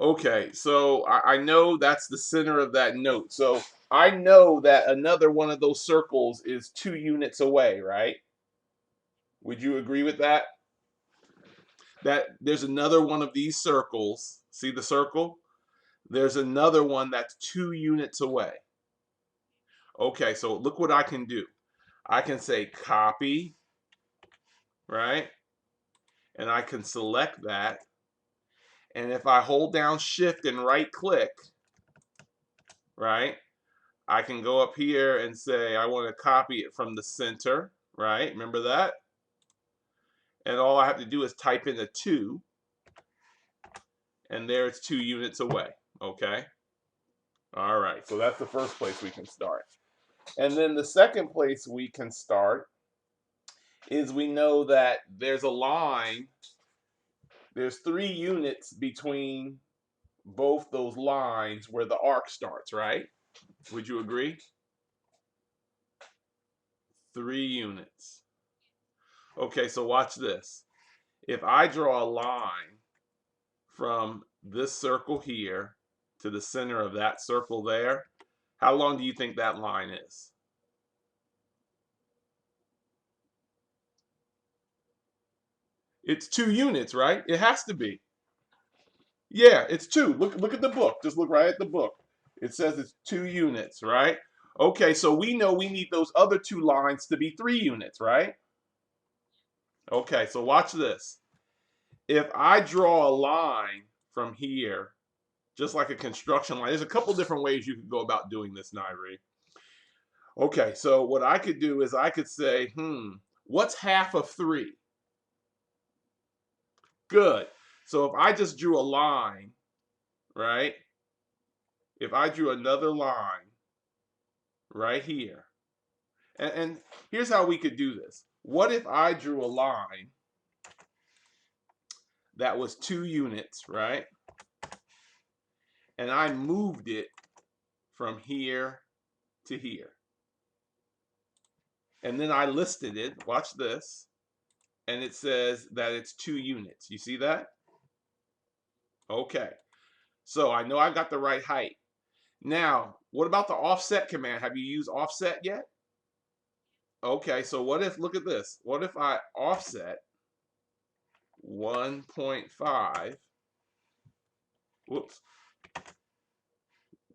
Okay, so I know that's the center of that note. So I know that another one of those circles is 2 units away, right? Would you agree with that? That there's another one of these circles. See the circle? There's another one that's 2 units away. Okay, so look what I can do. I can say copy, right? And I can select that. And if I hold down shift and right click, right? I can go up here and say I want to copy it from the center, right? Remember that? And all I have to do is type in a 2, and there it's 2 units away, okay? All right, so that's the first place we can start. And then the second place we can start is we know that there's a line, there's 3 units between both those lines where the arc starts, right? Would you agree? 3 units. Okay, so watch this. If I draw a line from this circle here to the center of that circle there, how long do you think that line is? It's 2 units, right? It has to be. Yeah, it's 2. Look at the book. Just look right at the book. It says it's 2 units, right? Okay, so we know we need those other 2 lines to be 3 units, right? Okay, so watch this. If I draw a line from here, just like a construction line, there's a couple different ways you could go about doing this, Nairi. Okay, so what I could do is I could say, what's half of 3? Good. So if I just drew a line, right? If I drew another line right here, and here's how we could do this. What if I drew a line that was 2 units, right? And I moved it from here to here. And then I listed it, watch this, and it says that it's 2 units. You see that? Okay. So I know I got the right height. Now, what about the offset command? Have you used offset yet? Okay, so what if, look at this. What if I offset 1.5, whoops,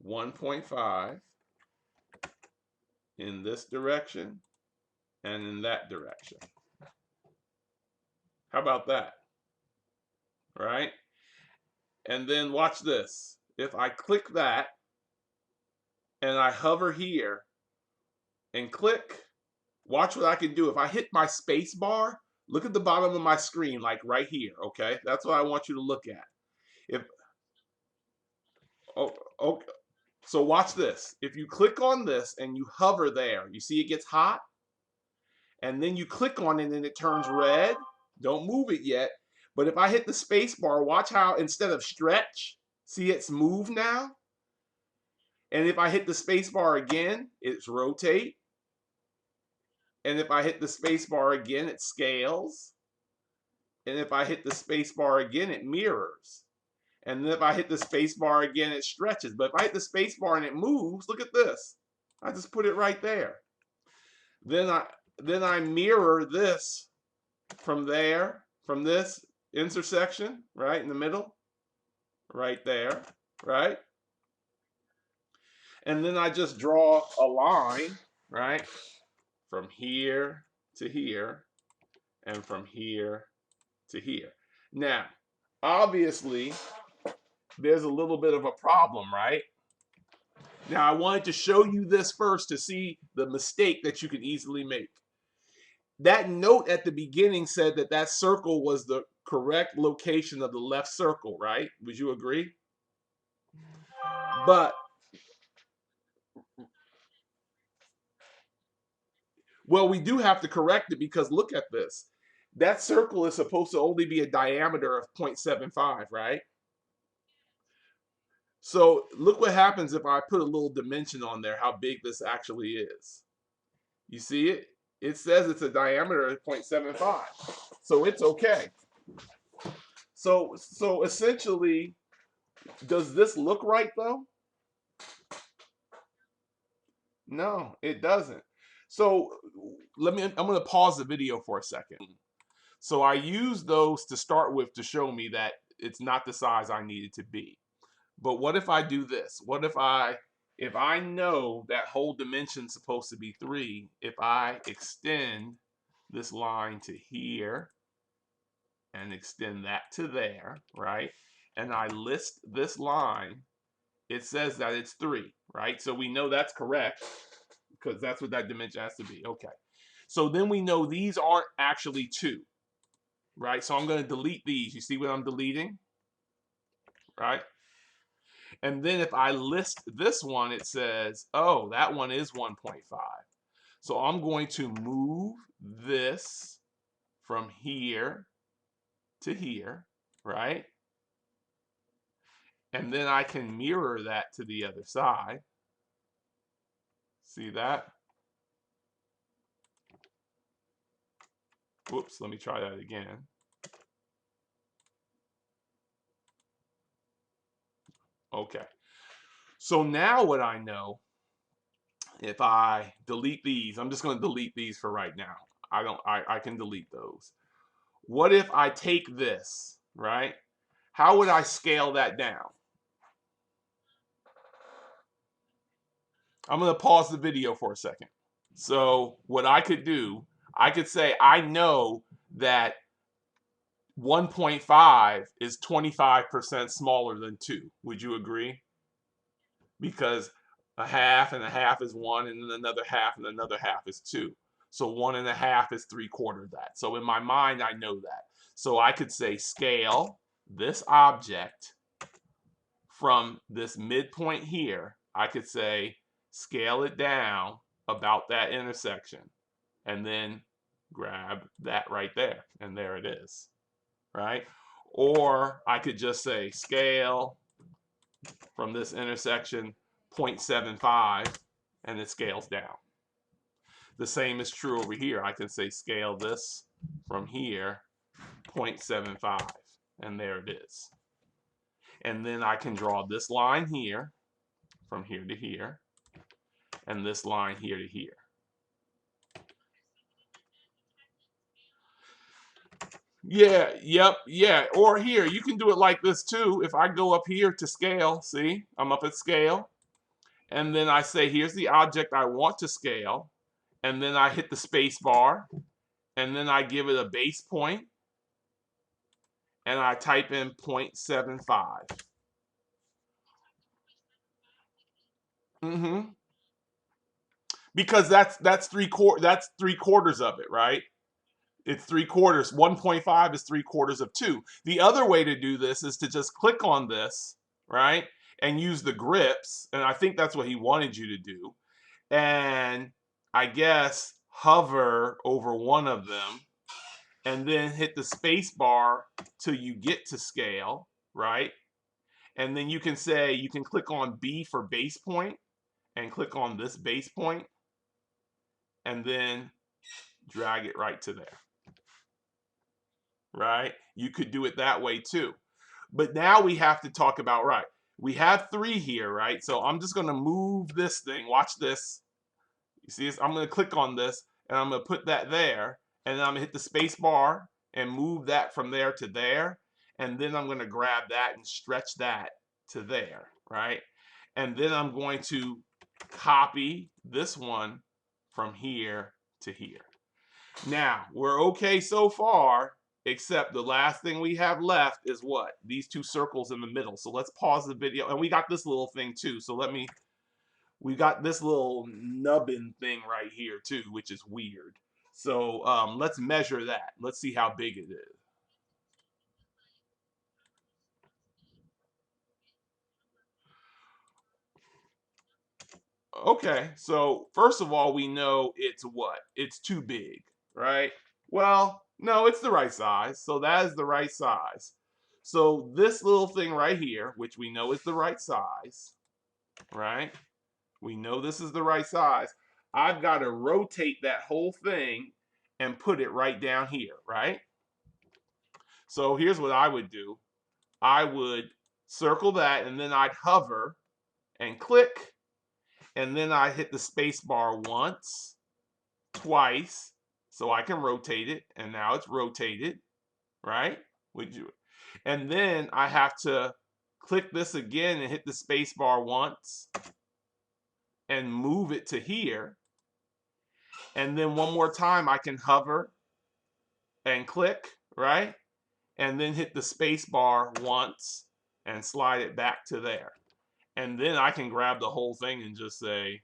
1.5 in this direction and in that direction? How about that? Right? And then watch this. If I click that and I hover here and click, watch what I can do. If I hit my space bar, look at the bottom of my screen, like right here, okay? That's what I want you to look at. If oh, okay, so watch this. If you click on this and you hover there, you see it gets hot? And then you click on it and it turns red. Don't move it yet. But if I hit the space bar, watch how instead of stretch, see it's move now? And if I hit the space bar again, it's rotate. And if I hit the space bar again, it scales. And if I hit the space bar again, it mirrors. And then if I hit the space bar again, it stretches. But if I hit the space bar and it moves, look at this. I just put it right there. Then I mirror this from there, from this intersection, right in the middle, right there, right? And then I just draw a line, right, from here to here and from here to here. Now, obviously, there's a little bit of a problem, right? Now, I wanted to show you this first to see the mistake that you can easily make. That note at the beginning said that that circle was the correct location of the left circle, right? Would you agree? But, well, we do have to correct it because look at this. That circle is supposed to only be a diameter of 0.75, right? So look what happens if I put a little dimension on there, how big this actually is. You see it? It says it's a diameter of 0.75. So it's okay. So essentially, Does this look right though? No, it doesn't. So I'm going to pause the video for a second. So I use those to start with to show me that it's not the size I need it to be. But what if I do this? What if I know that whole dimension's supposed to be 3, if I extend this line to here and extend that to there, right? And I list this line, it says that it's 3, right? So we know that's correct because that's what that dimension has to be. Okay. So then we know these aren't actually 2, right? So I'm going to delete these. You see what I'm deleting, right? And then if I list this one, it says, oh, that one is 1.5. So I'm going to move this from here to here, right? And then I can mirror that to the other side. See that? Whoops, let me try that again. Okay. So now what I know, if I delete these, I'm just going to delete these for right now. I can delete those. What if I take this, right? How would I scale that down? I'm going to pause the video for a second. So what I could do, I could say I know that 1.5 is 25% smaller than 2. Would you agree? Because a half and a half is 1, and then another half and another half is 2. So 1.5 is 3/4 that. So in my mind, I know that. So I could say scale this object from this midpoint here. I could say scale it down about that intersection and then grab that right there. And there it is, right? Or I could just say scale from this intersection 0.75 and it scales down. The same is true over here. I can say scale this from here 0.75 and there it is. And then I can draw this line here from here to here and this line here to here. Yeah, yep, yeah. Or here, you can do it like this too. If I go up here to scale, see, I'm up at scale. And then I say, here's the object I want to scale. And then I hit the space bar. And then I give it a base point. And I type in 0.75. Mm-hmm. Because that's 3/4 of it, right? It's 3/4. 1.5 is 3/4 of 2. The other way to do this is to just click on this, right? And use the grips. And I think that's what he wanted you to do. And I guess hover over one of them and then hit the space bar till you get to scale, right? And then you can say, you can click on B for base point and click on this base point and then drag it right to there, right? You could do it that way too. But now we have to talk about, right, we have 3 here, right? So I'm just going to move this thing. Watch this. You see this? I'm going to click on this and I'm going to put that there. And then I'm going to hit the space bar and move that from there to there. And then I'm going to grab that and stretch that to there, right? And then I'm going to copy this one from here to here. Now, we're okay so far, except the last thing we have left is what? These 2 circles in the middle. So let's pause the video. And we got this little thing too. So we got this little nubbin thing right here too, which is weird. So let's measure that. Let's see how big it is. Okay, so first of all, we know it's what? It's too big, right? Well, no, it's the right size. So that is the right size. So this little thing right here, which we know is the right size, right? We know this is the right size. I've got to rotate that whole thing and put it right down here, right? So here's what I would do. I would circle that, and then I'd hover and click, and then I hit the space bar once, twice, so I can rotate it, and now it's rotated, right? Would you? And then I have to click this again and hit the space bar once and move it to here. And then one more time I can hover and click, right? And then hit the space bar once and slide it back to there. And then I can grab the whole thing and just say,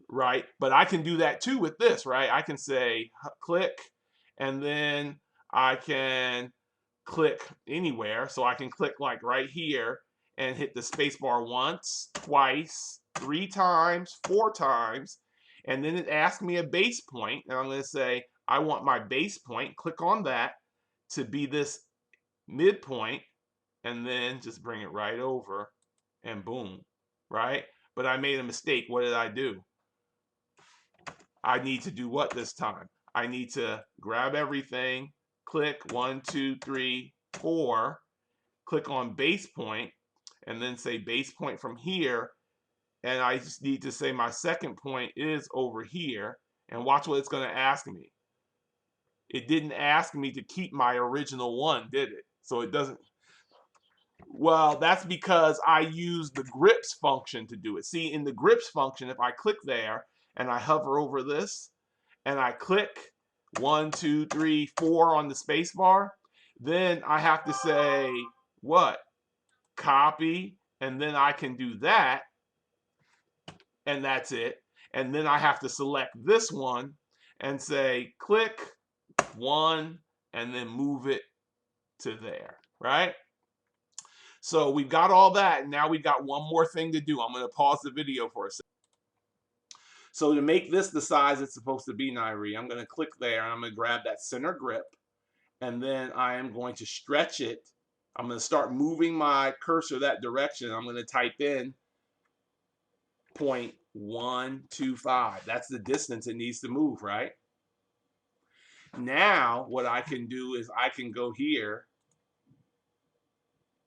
right? But I can do that too with this, right? I can say click, and then I can click anywhere. So I can click like right here and hit the space bar once, twice, 3 times, 4 times, and then it asks me a base point, and I'm going to say I want my base point, click on that to be this midpoint, and then just bring it right over, and boom, right? But I made a mistake. What did I do? I need to do what this time? I need to grab everything, click 1, 2, 3, 4, click on base point, and then say base point from here. And I just need to say my second point is over here, and watch what it's going to ask me. It didn't ask me to keep my original one, did it? So it doesn't. Well, that's because I used the grips function to do it. See, in the grips function, if I click there and I hover over this and I click 1, 2, 3, 4 on the space bar, then I have to say what? Copy, and then I can do that, and that's it. And then I have to select this one and say click 1 and then move it to there, right? So we've got all that, and now we've got one more thing to do. I'm going to pause the video for a second. So to make this the size it's supposed to be, Nairi, I'm going to click there, and I'm going to grab that center grip, and then I am going to stretch it. I'm going to start moving my cursor that direction. I'm going to type in 0.125. That's the distance it needs to move, right? Now what I can do is I can go here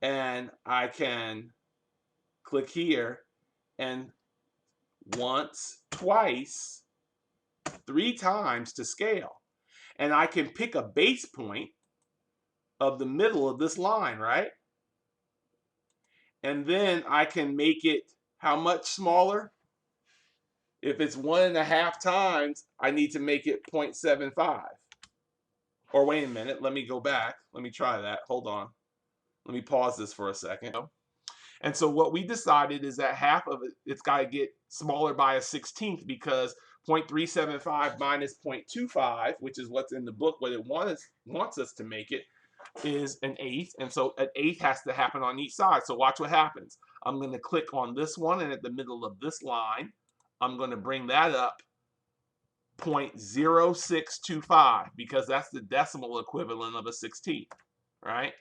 and I can click here, and once, twice, 3 times to scale. And I can pick a base point of the middle of this line, right? And then I can make it how much smaller? If it's 1.5 times, I need to make it 0.75. Or wait a minute, let me go back. Let me try that. Hold on. Let me pause this for a second. And so what we decided is that half of it, it's got to get smaller by a 16th, because 0.375 minus 0.25, which is what's in the book, what it wants us to make it, is an eighth. And so an eighth has to happen on each side. So watch what happens. I'm going to click on this one, and at the middle of this line, I'm going to bring that up 0.0625, because that's the decimal equivalent of a 16th, right?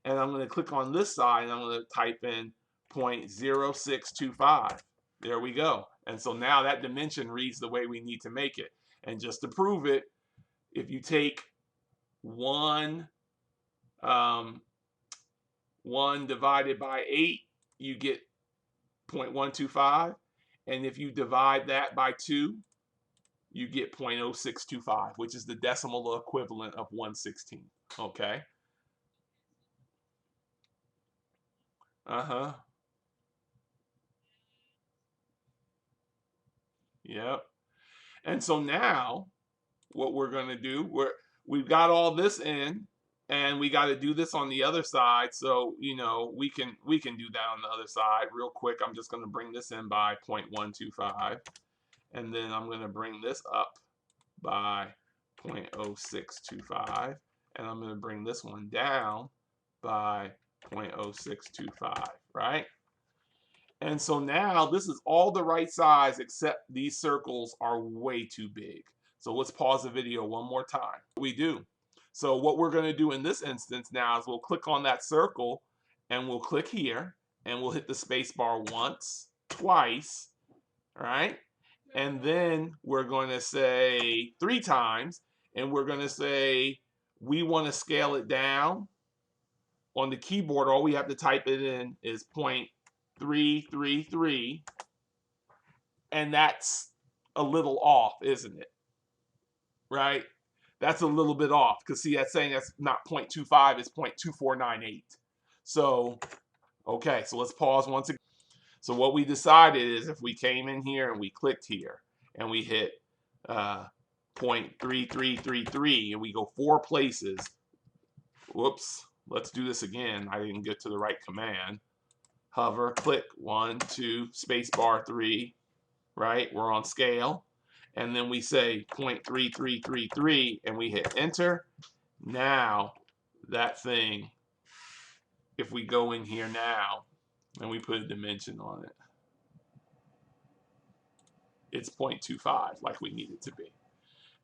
And I'm going to click on this side, and I'm going to type in 0.0625. There we go. And so now that dimension reads the way we need to make it. And just to prove it, if you take 1 divided by 8, you get 0.125. And if you divide that by 2, you get 0.0625, which is the decimal equivalent of 1/16. Okay? Uh-huh. Yep. And so now what we're going to do, we've got all this in, and we got to do this on the other side. So, you know, we can do that on the other side real quick. I'm just going to bring this in by 0.125, and then I'm going to bring this up by 0.0625, and I'm going to bring this one down by 0.0625, right? And so now this is all the right size, except these circles are way too big. So let's pause the video one more time. We do. So what we're going to do in this instance now is we'll click on that circle, and we'll click here, and we'll hit the space bar once, twice, right? And then we're going to say 3 times, and we're going to say we want to scale it down on the keyboard, all we have to type it in is 0.333, and that's a little off, isn't it? Right? That's a little bit off because see, that's saying that's not 0.25, it's 0.2498. So, okay, so let's pause once again. So what we decided is if we came in here and we clicked here and we hit 0.3333 and we go 4 places. Whoops, let's do this again. I didn't get to the right command. Hover, click 1, 2, space bar 3, right? We're on scale. And then we say 0.3333 and we hit enter. Now that thing, if we go in here now and we put a dimension on it, it's 0.25 like we need it to be.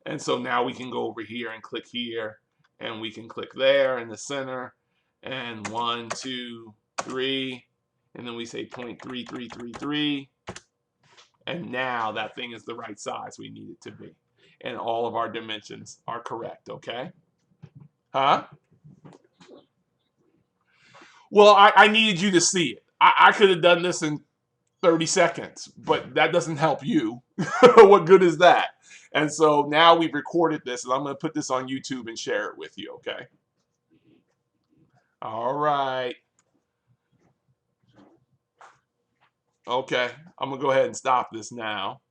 And so now we can go over here and click here, and we can click there in the center, and 1, 2, 3, and then we say 0.3333, and now that thing is the right size we need it to be. And all of our dimensions are correct, okay? Huh? Well, I needed you to see it. I could have done this in 30 seconds, but that doesn't help you. What good is that? And so now we've recorded this, and I'm going to put this on YouTube and share it with you, okay? All right. Okay, I'm going to go ahead and stop this now.